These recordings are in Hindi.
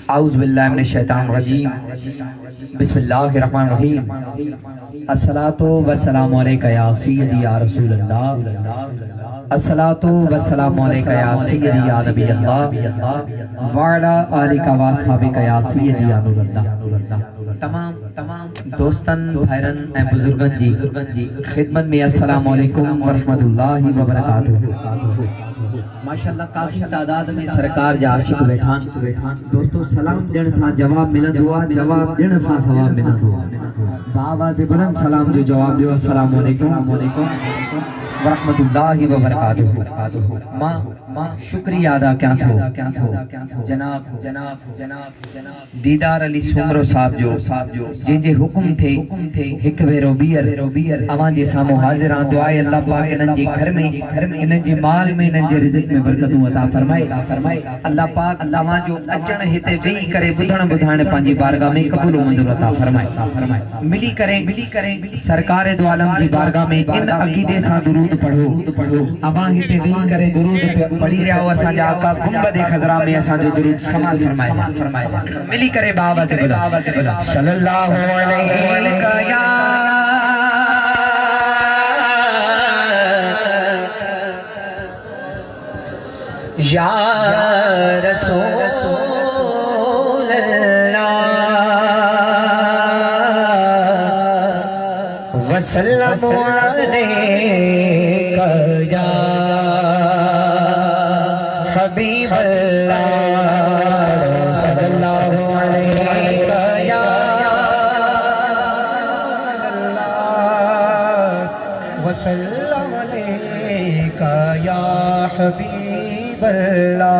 औज़ु बिल्लाहि मिनश शैतानिर रजीम। बिस्मिल्लाहिर्रहमानिर्रहीम। अस्सलातु वस्सलामु अलैका या सय्यदी या रसूलल्लाह। अस्सलातु वस्सलामु अलैका या सय्यदी या नबी अल्लाह व अला आलिका व अस्हाबिका या सय्यदी या नूरल्लाह। तमाम दोस्तन भाईरन ए बुजुर्गन जी खिदमत में अस्सलामु अलैकुम व रहमतुल्लाहि व बरकातुहू। माशाअल्लाह काफी तादाद में सरकार जा आशिक बैठान दोस्तों सलाम देने सा जवाब मिलंदो आ, जवाब देने सा सवाब मिलंदो आ। बावाज़ बुलंद सलाम जो जवाब दियो अस्सलामु अलैकुम व रहमतुल्लाहि व बरकातुहू। मां शुक्रिया अदा क्या थो जनाब दीदार अली सुमरो साहब जो जिनजे हुक्म थे हिक वेरो बियर अवां जे सामो हाजिर आ। दुआ अल्लाह पाक इनन जे घर में इनन जे माल में इनन जे रिज़्क़ में बरकतूं अता फरमाए। अल्लाह पाक अल्लाह जो अचण हिते वेही करे बुधण बुधाइण पंहिंजी बारगाह में कबूल मंज़ूर अता फरमाए। मिली करे सरकार दो आलम जी बारगाह में इन अकीदे सा दुरूद पढ़ो अवां हिते वेही करे दुरूद पढ़ी रहा हो। असां जा आका गुंबद खज़रा में असां जो दुरूद समाल फरमाए। मिली करे बावत सल्लल्लाहु अलैहि या रसूल अल्लाह वसल्लमु अलैका या हबीब अल्लाह सल्लल्लाहु अलैका या वसल्लम अलैका या हबीब अल्लाह।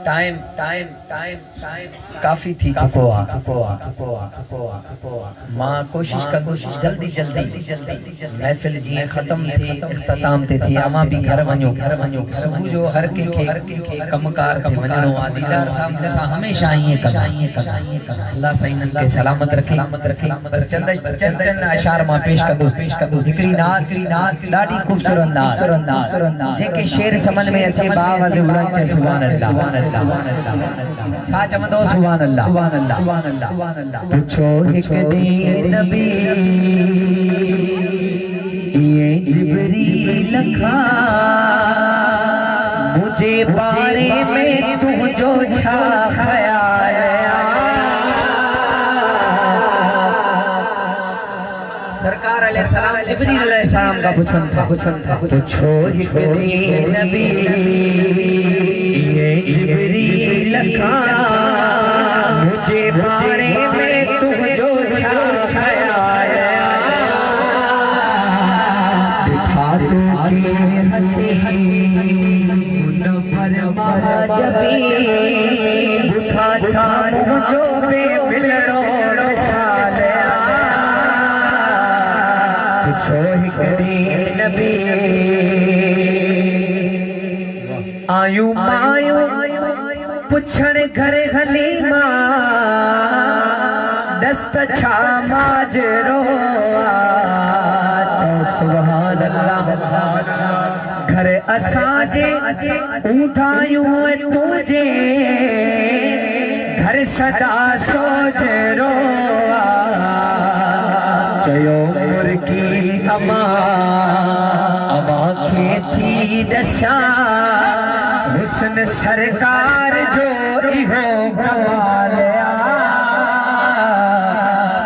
टाइम काफी थी चुको आ। मां कोशिश कंदुसि जल्दी महफिल जी खत्म थी इख्तिताम ते थी। अमा भी घर वञो सुबुह जो हर के कमकार के वञणो आ। दीदार साहब सा हमेशा ईअं कंदा। अल्लाह साईं इन्हनि खे सलामत रखे। बस चंद अशार मां पेश कंदुसि। हिकिड़ी नात ॾाढी ख़ूबसूरत नात जेके शेर समझ में अचे बावज़ बुलंद चए सुभान अल्लाह छा चवंदो सुभान अल्लाह। पुछो हिक ॾींहुं नबी ये जिब्रील खां मुझे बारे में तुझो छा ख्याल सरकार अलैहिस्सलाम जिब्रील अलैहिस्सलाम का पुछन था। पुछो हिक ॾींहुं नबी ये जिब्रील खां मुझे बारे में तुझो छा ख्याल बिठा तू की हंसी मुनव्वर जबी बुखा छा मुझो बे मिलणो मिसाल पुछो हिक ॾींहुं नबी आयु मायू पुछण घर हलीमा दस्त छा माजरो सुभान अल्लाह। घर असांजे ऊठायूं तुझे घर सदा सोचरो चयो मुर्गी अमा खे थी दशा हुस्न सरकार जो इहो कमाल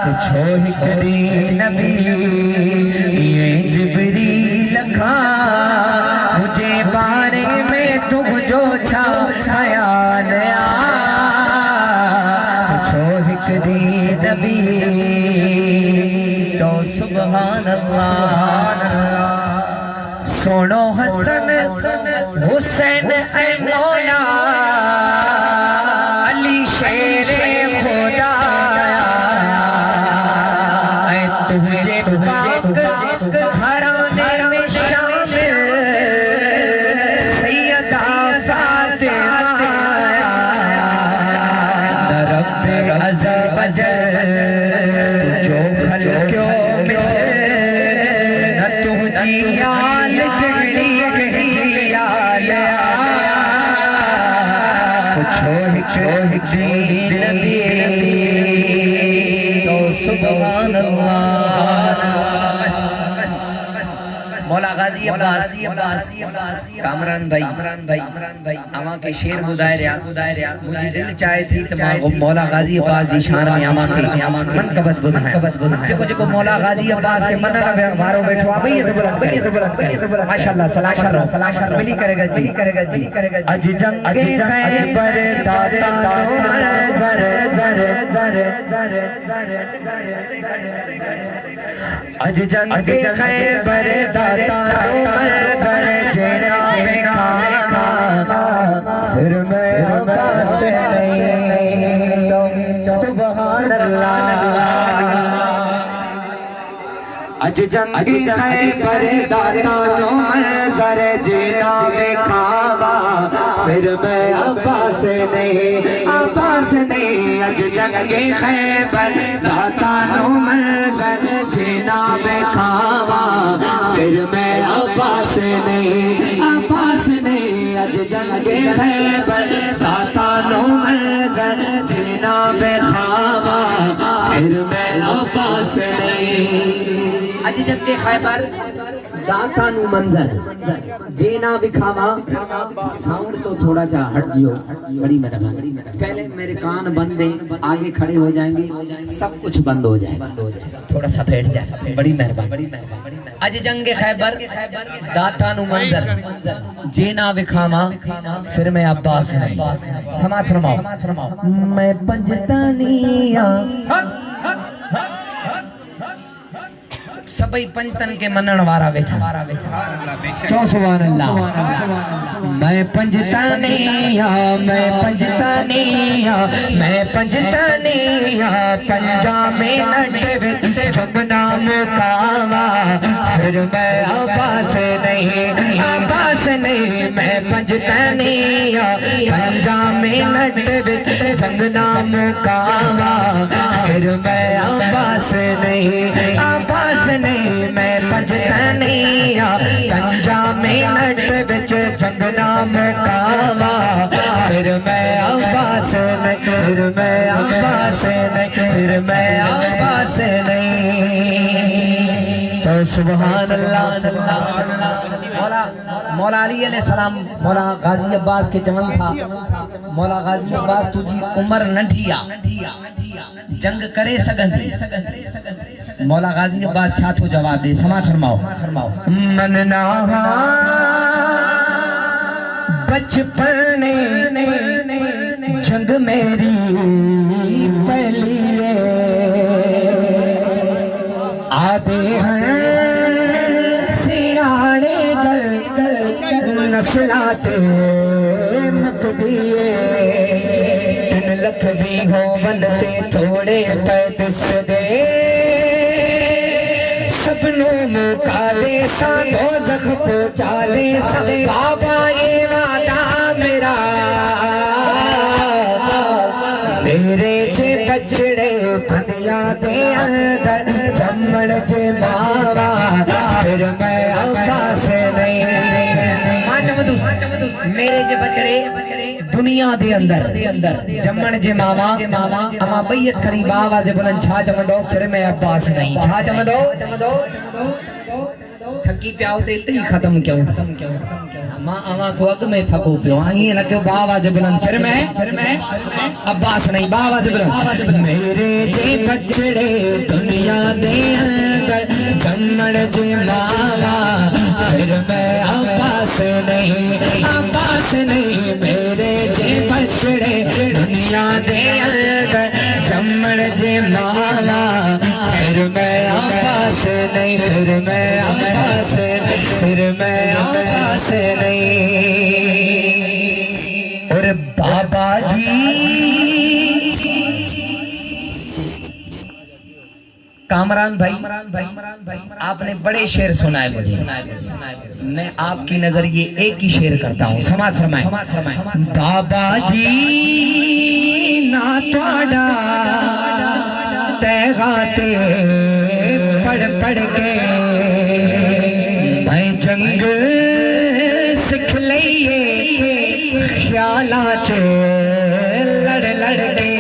पुछो हिक ॾींहुं नबी ये जिब्रील खां मुझे बारे में तुझो छा ख्याल पुछो हिक ॾींहुं नबी चओ सुभान अल्लाह। सोनो हसन हुसैन ऐ मौला अली शेरे खुदा ऐ तुझे पाक घराने में शामिल सैयदा फातिमा रब्बे अज़ब अजल जो खल्क्यो मिसल न तुझी आल जड़ी गई आल सुभान अल्लाह। मौला गाजी अब्बास कामरान भाई अमा के शेर मुदायरा मुझे दिल चाहे थी तो मौला गाजी अब्बास जी शान में अमा के मन कबत बुधाए जेको मौला गाजी अब्बास के मन वारो बैठो आ भई तो बोला माशाल्लाह सलाम मिली करेगा जी अज जंग के खैबर दाता जर अज जंग के खैबर दाता फिर मैं अब्बास नहीं सुभान अल्लाह। अज जंग खैबर दाता मंजर जीना दिखावा फिर मैं अब्बास नहीं अज जंग खैबर दाता मंजर जीना दिखावा फिर मैं अब्बास नहीं अज जंग खैबर दाता मंजर जीना दिखावा फिर मैं अब्बास नहीं अज जंग खैबर दाता नु मंजर जेना विखावा साउंड तो थोड़ा सा हट जियो बड़ी मेहरबानी पहले मेरे कान बंद है आगे खड़े हो जाएंगे सब कुछ बंद हो जाए थोड़ा सा बैठ जाए बड़ी मेहरबानी अज जंग खैबर दाता नु मंजर जेना विखावा फिर मैं अब्बास नहीं समाज फरमाओ मैं पंजतानिया सबई पंचतन के मनण वारा बैठा चौ सुभान अल्लाह। मैं पंजतानिया पंजा में नट जमुना मुकावा फिर मैं अब्बास नहीं मैं पंजतानिया पंजा में नट जमुना मुकावा फिर मैं अब्बास नहीं मैं पंजतानिया पंजा में नट बिच जंगना मुकावा फिर मैं अब्बास नहीं तो सुभान अल्लाह। मौला अली अलैहिस्सलाम मौला गाजी अब्बास के चमन था मौला गाजी अब्बास तुझी उम्र नंढिया जंग करे सगंदी मौला गाजी अब्बास छा तो जवाब दे समाज फरमाओ मन ना बचपन जंग मेरी पहली आते हैं सियाने नस्ला से मुक दिए 3 लख भी हो बनते थोड़े पैदस दे सबनों मुका दे साधो जख पहुंचा दे सब बाबा ये वादा मेरा मेरे जे बछड़े दुनिया दे अंदर जमण जे मावा फिर मैं अब्बास नहीं मेरे जे बछड़े दुनिया दे अंदर जमण जे मामा अमा बैयत खड़ी बाबा जे बुलंद छा चमंदो फिर मैं अब्बास नहीं छा चमंदो थकी पियाओ ते इते ही खत्म क्यों मां अमा को अग में थको पियो आई न क्यों बाबा जे बुलंद फिर मैं अब्बास नहीं बाबा जे बुलंद मेरे जे बछड़े दुनिया दे अंदर जमण जे मामा फिर मैं अब्बास नहीं मेरे जे बछड़े दुनिया दे अंदर जमण जे मामा फिर मैं अब्बास नहीं फिर मैं अब्बास नहीं और बाबा जी कामरान भाई आपने बड़े शेर सुनाए मुझे मैं आपकी नजर ये एक ही शेर करता हूँ समाज फरमाए बाबा जी ना तोड़ा तैगाते पढ़ के मैं जंग सिख लिए ख्याला च लड़ लड़के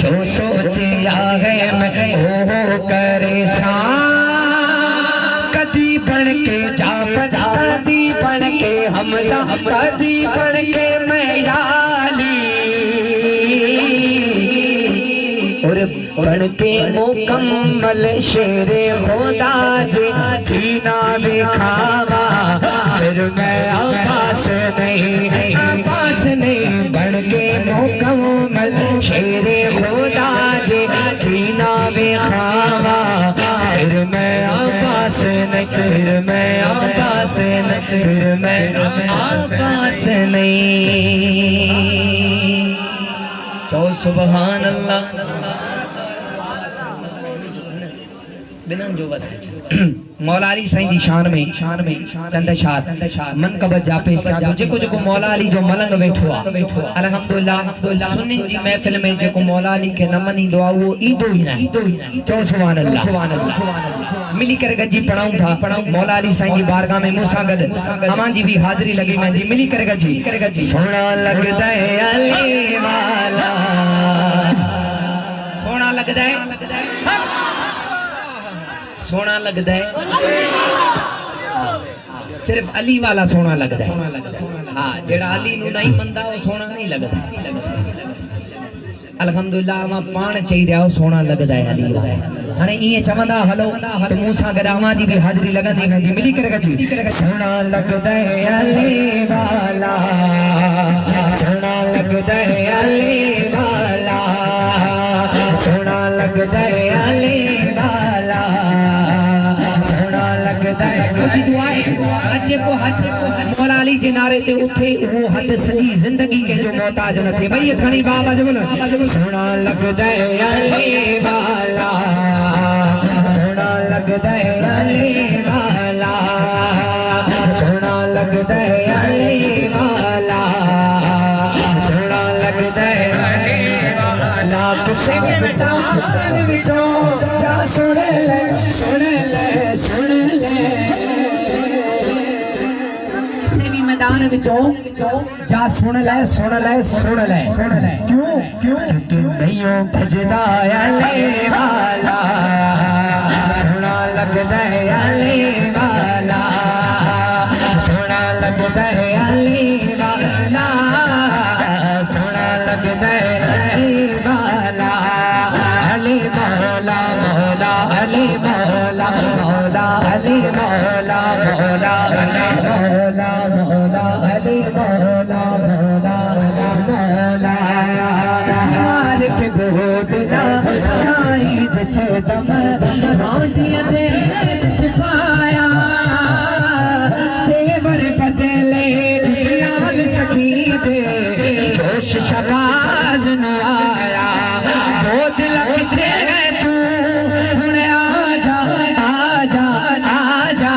जो सोचिया है मैं वो करे सा कदी बन के जाफर कदी बन के हमजा कदी बन के मैं याली और बन के मुकम्मल शेरे खुदा जे दीना दिखावा फिर मैं आवास नहीं बन के मुकम्मल शेरे खुदा जे दीना दिखावा फिर मैं आवास नहीं फिर मैं आवास नहीं फिर मैं आवास नहीं चो सुबहान अल्लाह बिनन जो मौला अली साईं जी शान में चंद शार मन कबत जा पेश कर दो जेको जेको मौला अली जो मलंग बैठो आ अल्हम्दुलिल्लाह सुन्निन जी महफिल में जेको मौला अली के न मनींदो आ वो ईंदो ही ना चो सुभान अल्लाह मिली करे गजी पढ़ाऊं था मौला अली साईं जी बारगाह में मूसा गद अमान जी भी हाजिरी लगी मैं जी मिली करे गजी सोना लगदा है अली वाला सोना लगदा है सोना लगदा है सिर्फ अली वाला सोना लगदा है हाँ जेड़ा अली नू नहीं मनदा वो सोना नहीं लगदा अल्हम्दुलिल्लाह मां पाण चई रहा सोना लगदा है अली वाला हाने इए चवंदा हलो तो मूसा गदामा जी भी हाजिरी लगंदी वेंदी मिली करे गजी सोना लगदा है अली वाला सोना लगदा है अली वाला सोना लगदा है अली वाला मुझी दुआ है अजे को हाथ मौला अली जे नारे ते उठे वो हद सजी जिंदगी के जो मोहताज न थे भई खणी बाबा जब सोना लगदा है अली वाला सोना लगदा है अली वाला सोना लगदा है अली वाला सोना लगदा है अली वाला किसे भी विचो जा सुन ले मैदान विचों जा सुन ले क्यों नहीं हो भजदा अली वाला सोना लगदा है अली वाला सोना लगदा है अली वाला सोना लगदा है अली वाला अली मौला मौला अली मौला मौला अली मौला मौला अली मौला मौला अली मौला मौला मौला मालिक गोदना साईं जैसे दम रोजिया दे छुपाया तेवर बदले लाल सखी दे जोश शबाज न आया गोद लगते तू हुणे आजा आजा आजा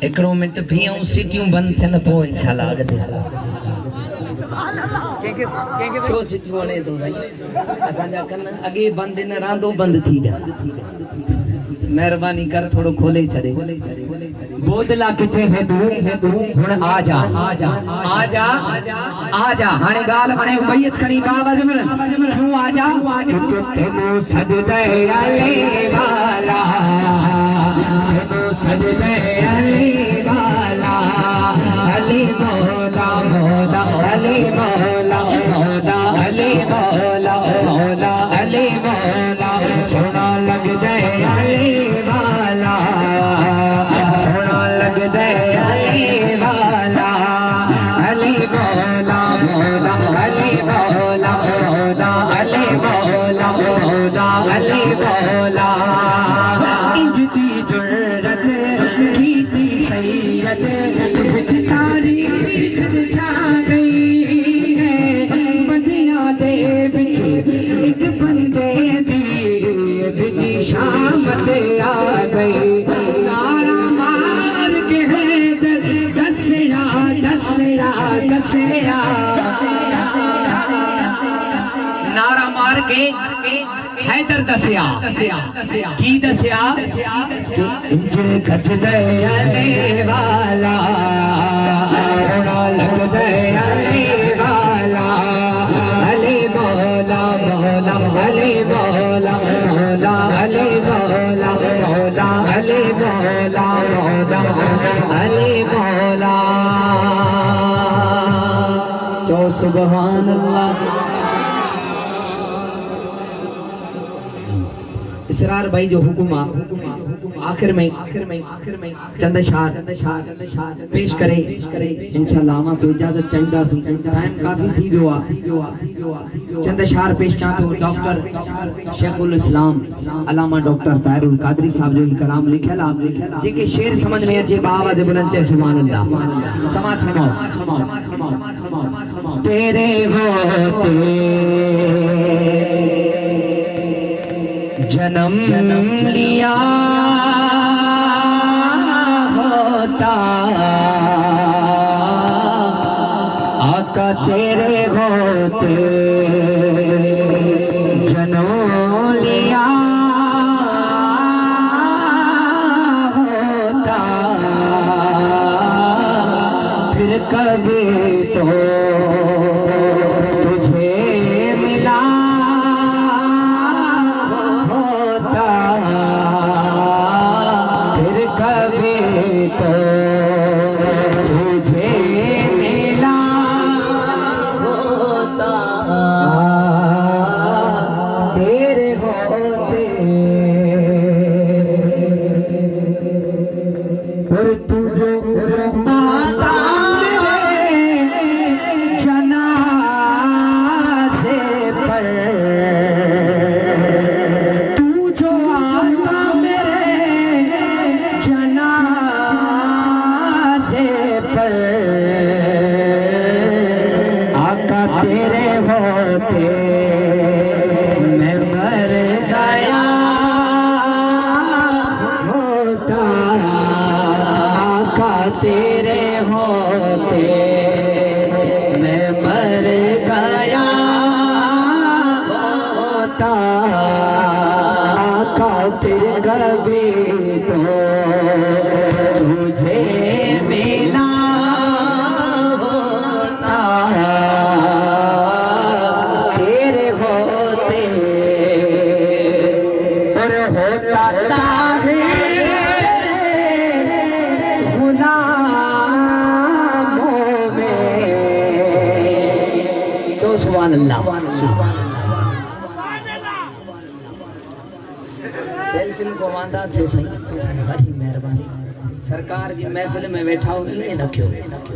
एकड़ो मिनट भी ऐं सीटियूं बंद थियनि पोइ इंशाअल्लाह अॻिते छो सीटियूं हणे थो साईं असांजा कन अॻे बंदि न रांदो बंदि थी विया मेहरबानी कर थोड़ो खोले छड़े बोदला किथे है तू हुन आजा आजा आजा आजा हाने गाल बने बैयत खणी बाबा जमल क्यों आजा तेनो सजदे अली वाला तेनो सजदे अली वाला अली मौला मौला अली मौला मौला अली मौला मौला अली मौला सोना लगदे अली वाला सोना लगदे अली वाला अली मौला मौला अली मौला मौला अली मौला मौला अली मौला इंजती जुर्रत कीती सैयद विच तारीख छा गई है मदीना दे विच एक बंदे दी शामत आ गई नारा मार के हैदर दसरा दसरा दसरा नारा मार के हैदर दसिया की दसिया इंज खचदे अले वाला सोना लगदे अले वाला अले मौला मौला अले मौला मौला अले मौला मौला अले मौला मौला अले मौला जो सुभान अल्लाह। इसरार भाई जो हुकुमा आखिर में चंद शार पेश करे इंशाअल्लाह। मां तो इजाजत चाहता सी, टाइम काफी थी गयो आ। चंद शार पेश का तो डॉक्टर शेखुल इस्लाम अल्लामा डॉक्टर ताहिरुल कादरी साहब जो कलाम लिखला जेके शेर समझ में अचे आवाज बुलंद चे सुभान अल्लाह। समाज फरमाओ तेरे होते जन्म लिया होता आका तेरे होते जन्म लिया होता फिर कभी तो तुझे मिला तो तुझे मिला होता तेरे होते और तुझे जनाज़े पर तू जो आता मेरे जनाज़े पर आका तेरे होते मैं मर गया होता आका तेरे होते मैं मर गया होता आका तेरे कभी तो तुझे मिला होता तेरे होते और होता गुलामों में तो सुभान अल्लाह। सेल्फिन को वांदा थे सही बड़ी मेहरबानी सरकार जी महफिल में बैठा हो ये रखियो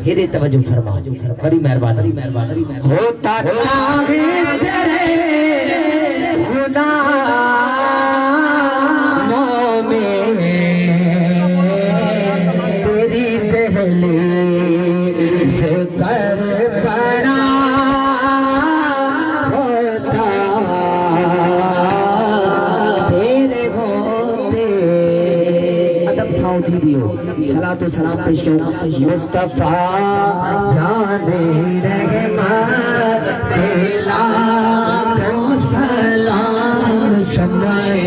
हेरे तवज्जो फरमाओ बड़ी मेहरबानी होता तेरे गुनाहों में तेरी दहलीज़ से पर पड़ा होता तेरे होते अदब साउथी भी हो सलातो सलाम पेश करो मुस्तफा जाने रहमत तेला तो सलाम शम्माए